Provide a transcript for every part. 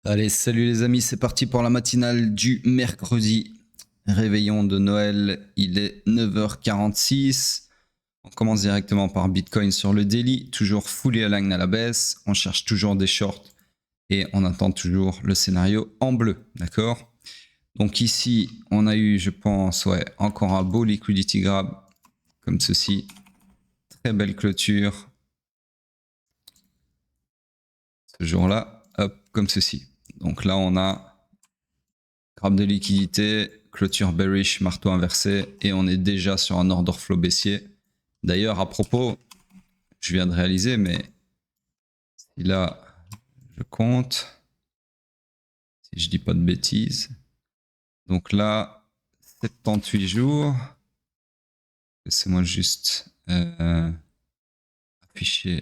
Allez, salut les amis, c'est parti pour la matinale du mercredi. Réveillon de Noël, il est 9h46. On commence directement par Bitcoin sur le daily, toujours fully aligned à la baisse. On cherche toujours des shorts et on attend toujours le scénario en bleu, d'accord? Donc ici, on a eu, je pense, encore un beau liquidity grab comme ceci. Très belle clôture. Ce jour-là, hop, comme ceci. Donc là, on a grab de liquidité, clôture bearish, marteau inversé, et on est déjà sur un order flow baissier. D'ailleurs, à propos, je viens de réaliser, mais si là, je compte, si je dis pas de bêtises, donc là, 78 jours, laissez-moi juste afficher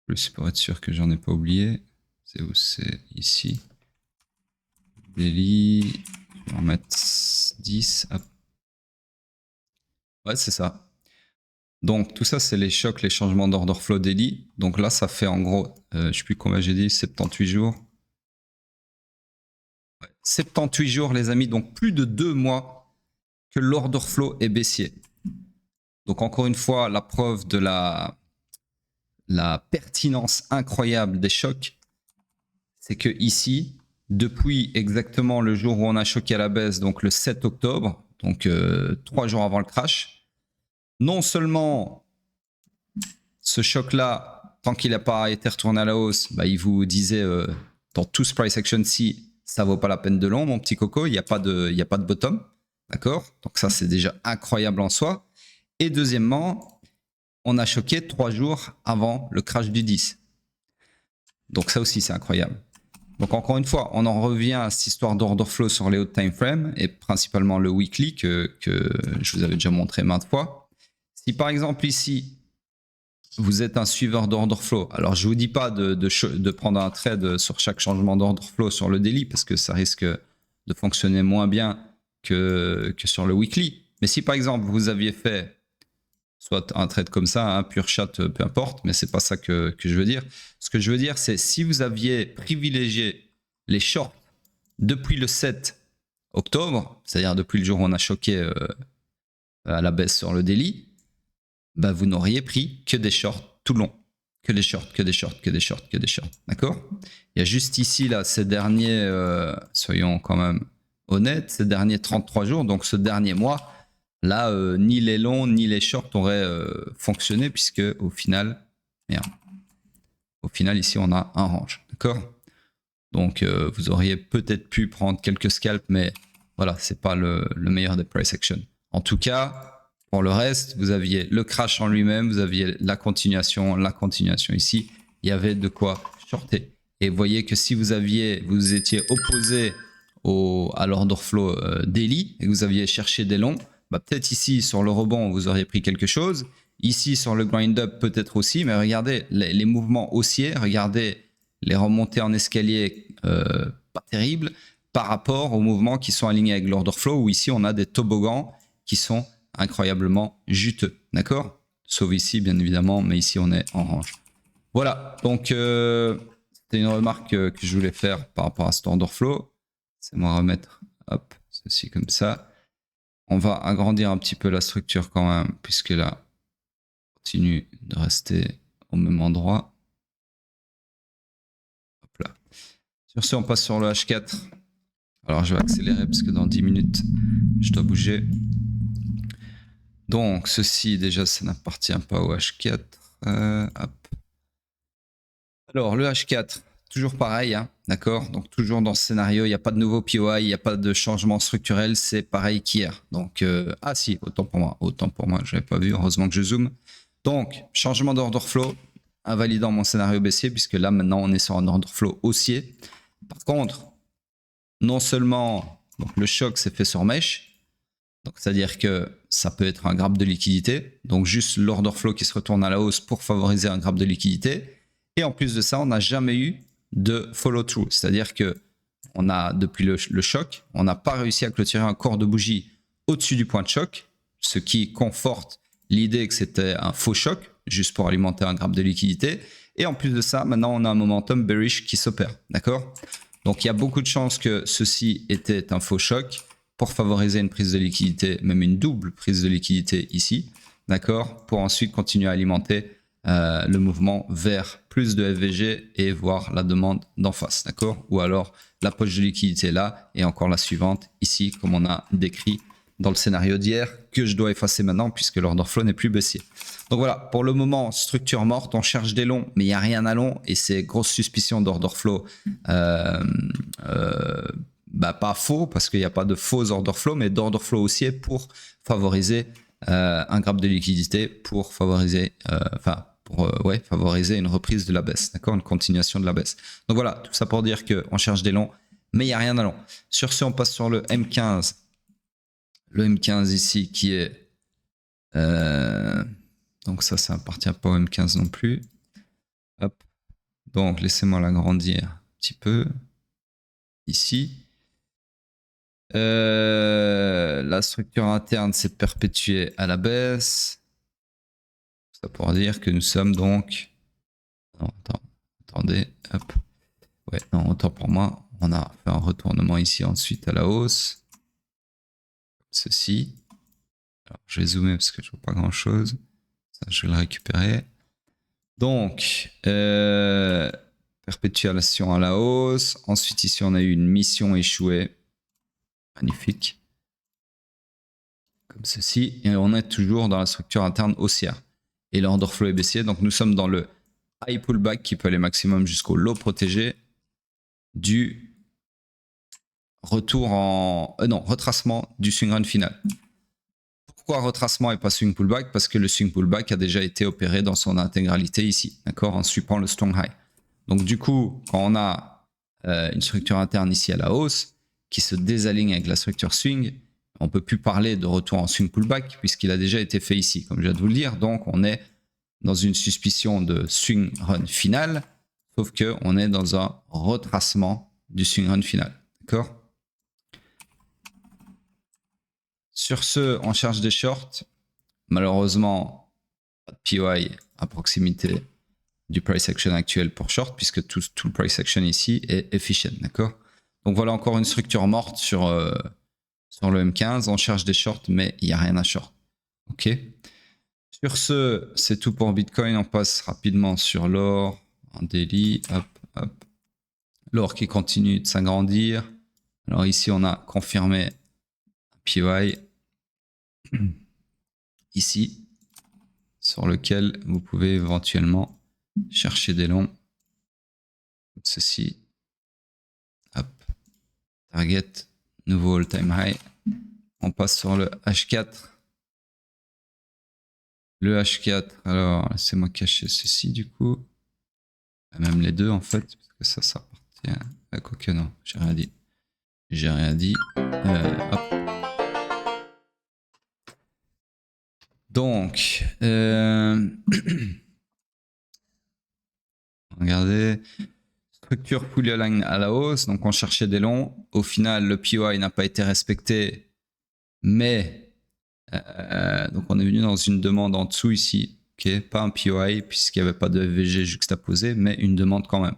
plus pour être sûr que j'en ai pas oublié. C'est où? C'est ici. Daily, je vais en mettre 10. Hop. Ouais, c'est ça. Donc tout ça, c'est les chocs, les changements d'order flow daily. Donc là, ça fait en gros, je sais plus combien j'ai dit, 78 jours. Ouais, 78 jours, les amis, donc plus de 2 mois que l'order flow est baissier. Donc encore une fois, la preuve de la pertinence incroyable des chocs, c'est que ici, depuis exactement le jour où on a choqué à la baisse, donc le 7 octobre, donc 3 jours avant le crash, non seulement ce choc-là, tant qu'il n'a pas été retourné à la hausse, bah, il vous disait dans tout ce price action ci, ça vaut pas la peine de long, mon petit coco, il n'y a pas de bottom, d'accord? Donc ça, c'est déjà incroyable en soi. Et deuxièmement, on a choqué 3 jours avant le crash du 10. Donc ça aussi, c'est incroyable. Donc encore une fois, on en revient à cette histoire d'order flow sur les hauts time frames et principalement le weekly que je vous avais déjà montré maintes fois. Si par exemple ici, vous êtes un suiveur d'order flow. Alors, je ne vous dis pas de prendre un trade sur chaque changement d'order flow sur le daily parce que ça risque de fonctionner moins bien que sur le weekly. Mais si par exemple, vous aviez fait soit un trade comme ça, un pur chat, peu importe, mais c'est pas ça que je veux dire. Ce que je veux dire, c'est si vous aviez privilégié les shorts depuis le 7 octobre, c'est-à-dire depuis le jour où on a choqué à la baisse sur le daily, bah vous n'auriez pris que des shorts tout le long. Que des shorts, que des shorts, que des shorts, que des shorts. D'accord? Il y a juste ici, là, ces derniers, soyons quand même honnêtes, ces derniers 33 jours, donc ce dernier mois, là, ni les longs ni les shorts auraient fonctionné, puisque au final, merde, au final, ici, on a un range. D'accord? Donc, vous auriez peut-être pu prendre quelques scalps, mais voilà, c'est pas le meilleur des price action. En tout cas, pour le reste, vous aviez le crash en lui-même, vous aviez la continuation ici. Il y avait de quoi shorter. Et vous voyez que si vous étiez opposé à l'order flow daily et que vous aviez cherché des longs, bah peut-être ici sur le rebond vous auriez pris quelque chose. Ici sur le grind up peut-être aussi, mais regardez les mouvements haussiers, regardez les remontées en escalier pas terribles par rapport aux mouvements qui sont alignés avec l'order flow où ici on a des toboggans qui sont incroyablement juteux, d'accord? Sauf ici bien évidemment, mais ici on est en range. Voilà, donc c'était une remarque que je voulais faire par rapport à cet order flow. C'est moi remettre, hop, ceci comme ça. On va agrandir un petit peu la structure quand même, puisque là, on continue de rester au même endroit. Hop là. Sur ce, on passe sur le H4. Alors, je vais accélérer parce que dans 10 minutes, je dois bouger. Donc, ceci, déjà, ça n'appartient pas au H4. Hop. Alors, le H4, toujours pareil, hein, d'accord? Donc, toujours dans ce scénario, il n'y a pas de nouveau POI, il n'y a pas de changement structurel, c'est pareil qu'hier. Donc, ah si, autant pour moi, je n'avais pas vu, heureusement que je zoome. Donc, changement d'order flow, invalidant mon scénario baissier, puisque là, maintenant, on est sur un order flow haussier. Par contre, non seulement donc, le choc s'est fait sur mèche, donc c'est-à-dire que ça peut être un grab de liquidité, donc juste l'order flow qui se retourne à la hausse pour favoriser un grab de liquidité. Et en plus de ça, on n'a jamais eu de follow-through, c'est-à-dire que on a depuis le choc, on n'a pas réussi à clôturer un corps de bougie au-dessus du point de choc, ce qui conforte l'idée que c'était un faux choc, juste pour alimenter un grab de liquidité. Et en plus de ça, maintenant, on a un momentum bearish qui s'opère. D'accord? Donc, il y a beaucoup de chances que ceci était un faux choc pour favoriser une prise de liquidité, même une double prise de liquidité ici. D'accord? Pour ensuite continuer à alimenter le mouvement vers plus de FVG et voir la demande d'en face. D'accord? Ou alors la poche de liquidité là et encore la suivante ici, comme on a décrit dans le scénario d'hier, que je dois effacer maintenant puisque l'order flow n'est plus baissier. Donc voilà, pour le moment, structure morte, on cherche des longs, mais il n'y a rien à long et c'est grosse suspicion d'order flow. Pas faux parce qu'il n'y a pas de faux order flow, mais d'order flow haussier pour favoriser un grab de liquidité, pour favoriser, favoriser une reprise de la baisse, d'accord, une continuation de la baisse. Donc voilà, tout ça pour dire qu'on cherche des longs, mais il n'y a rien à long. Sur ce, on passe sur le M15. Le M15 ici qui est... donc ça appartient pas au M15 non plus. Hop. Donc laissez-moi l'agrandir un petit peu. Ici. La structure interne s'est perpétuée à la baisse. Ça pour dire que nous sommes donc... Non, attendez. Hop. Ouais, non, autant pour moi. On a fait un retournement ici ensuite à la hausse. Ceci. Alors, je vais zoomer parce que je vois pas grand chose. Ça, je vais le récupérer. Donc, perpétuation à la hausse. Ensuite, ici, on a eu une mission échouée. Magnifique. Comme ceci. Et on est toujours dans la structure interne haussière. Et l'order flow est baissier. Donc, nous sommes dans le high pullback qui peut aller maximum jusqu'au low protégé du retour en... retracement du swing run final. Pourquoi retracement et pas swing pullback? Parce que le swing pullback a déjà été opéré dans son intégralité ici, d'accord, en suivant le strong high. Donc du coup, quand on a une structure interne ici à la hausse qui se désaligne avec la structure swing, on ne peut plus parler de retour en swing pullback puisqu'il a déjà été fait ici, comme je viens de vous le dire. Donc on est dans une suspicion de swing run final, sauf qu'on est dans un retracement du swing run final, d'accord? Sur ce, on cherche des shorts. Malheureusement, pas de POI à proximité du price action actuel pour short, puisque tout le price action ici est efficient, d'accord? Donc voilà encore une structure morte sur le M15. On cherche des shorts, mais il n'y a rien à short. Ok. Sur ce, c'est tout pour Bitcoin. On passe rapidement sur l'or en daily. Hop, hop. L'or qui continue de s'agrandir. Alors ici, on a confirmé un POI. Ici, sur lequel vous pouvez éventuellement chercher des longs. Ceci. Hop. Target. Nouveau all-time high. On passe sur le H4. Le H4. Alors, laissez-moi cacher ceci du coup. Même les deux en fait. Parce que ça appartient à quoi que non. J'ai rien dit. J'ai rien dit. Hop. Donc, regardez, structure fully aligned à la hausse, donc on cherchait des longs. Au final, le POI n'a pas été respecté, mais donc on est venu dans une demande en dessous ici, ok, pas un POI puisqu'il n'y avait pas de FVG juxtaposé, mais une demande quand même.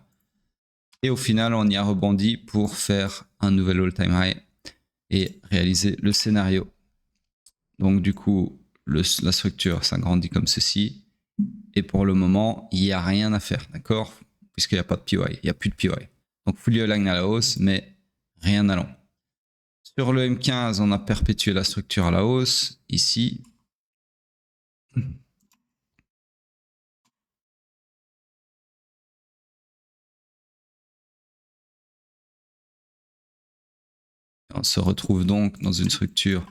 Et au final, on y a rebondi pour faire un nouvel all-time high et réaliser le scénario. Donc du coup, la structure s'agrandit comme ceci. Et pour le moment, il n'y a rien à faire, d'accord? Puisqu'il n'y a pas de POI, il n'y a plus de POI. Donc fully aligned à la hausse, mais rien à long. Sur le M15, on a perpétué la structure à la hausse, ici. On se retrouve donc dans une structure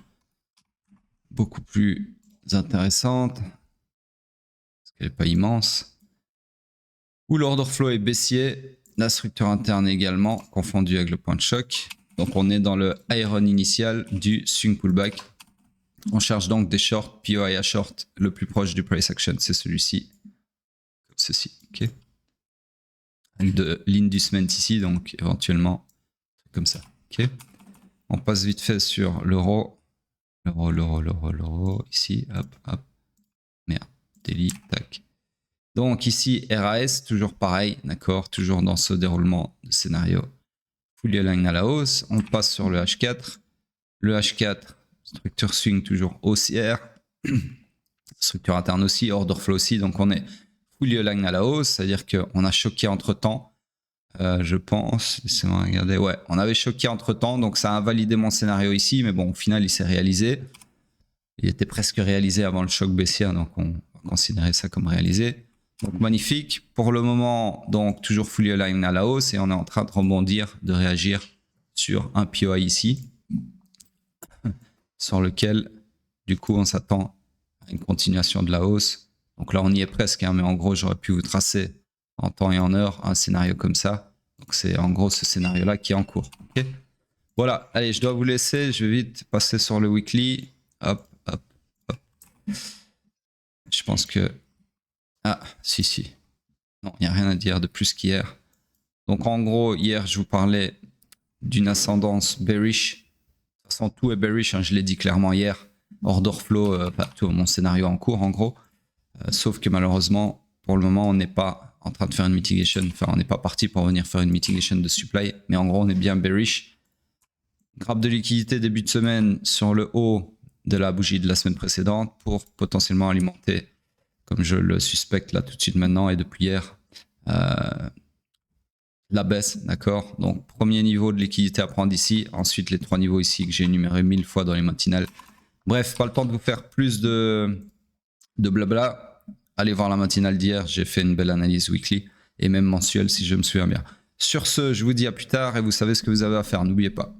beaucoup plus intéressante, parce qu'elle n'est pas immense, où l'order flow est baissier, la structure interne également, confondue avec le point de choc. Donc on est dans le high run initial du swing pullback. On cherche donc des shorts, POI à short, le plus proche du price action, c'est celui-ci, comme ceci, ok. Avec de l'inducement ici, donc éventuellement comme ça, ok. On passe vite fait sur l'euro, l'euro, ici, hop, hop, merde, daily, tac. Donc ici, RAS, toujours pareil, d'accord, toujours dans ce déroulement de scénario. Fully align à la hausse. On passe sur le H4. Le H4, structure swing toujours haussière. Structure interne aussi, order flow aussi. Donc on est fully align à la hausse, c'est-à-dire qu'on a choqué entre temps. Je pense, laissez-moi regarder. Ouais, on avait choqué entre temps, donc ça a invalidé mon scénario ici, mais bon, au final, il s'est réalisé. Il était presque réalisé avant le choc baissier, donc on va considérer ça comme réalisé. Donc magnifique. Pour le moment, donc toujours fully align à la hausse et on est en train de rebondir, de réagir sur un POI ici, sur lequel, du coup, on s'attend à une continuation de la hausse. Donc là, on y est presque, hein, mais en gros, j'aurais pu vous tracer en temps et en heure un scénario comme ça. Donc c'est en gros ce scénario-là qui est en cours. Okay, voilà, allez, je dois vous laisser. Je vais vite passer sur le weekly. Hop, hop, hop. Je pense que... Ah, si. Non, il n'y a rien à dire de plus qu'hier. Donc en gros, hier, je vous parlais d'une ascendance bearish. De toute façon, tout est bearish, hein, je l'ai dit clairement hier. Order flow, tout mon scénario en cours, en gros. Sauf que malheureusement, pour le moment, on n'est pas en train de faire une mitigation. Enfin, on n'est pas parti pour venir faire une mitigation de supply. Mais en gros, on est bien bearish. Grappe de liquidité début de semaine sur le haut de la bougie de la semaine précédente pour potentiellement alimenter, comme je le suspecte là tout de suite maintenant et depuis hier, la baisse, d'accord. Donc, premier niveau de liquidité à prendre ici. Ensuite, les 3 niveaux ici que j'ai énumérés 1000 fois dans les matinales. Bref, pas le temps de vous faire plus de blabla. Allez voir la matinale d'hier. J'ai fait une belle analyse weekly et même mensuelle si je me souviens bien. Sur ce, je vous dis à plus tard et vous savez ce que vous avez à faire. N'oubliez pas.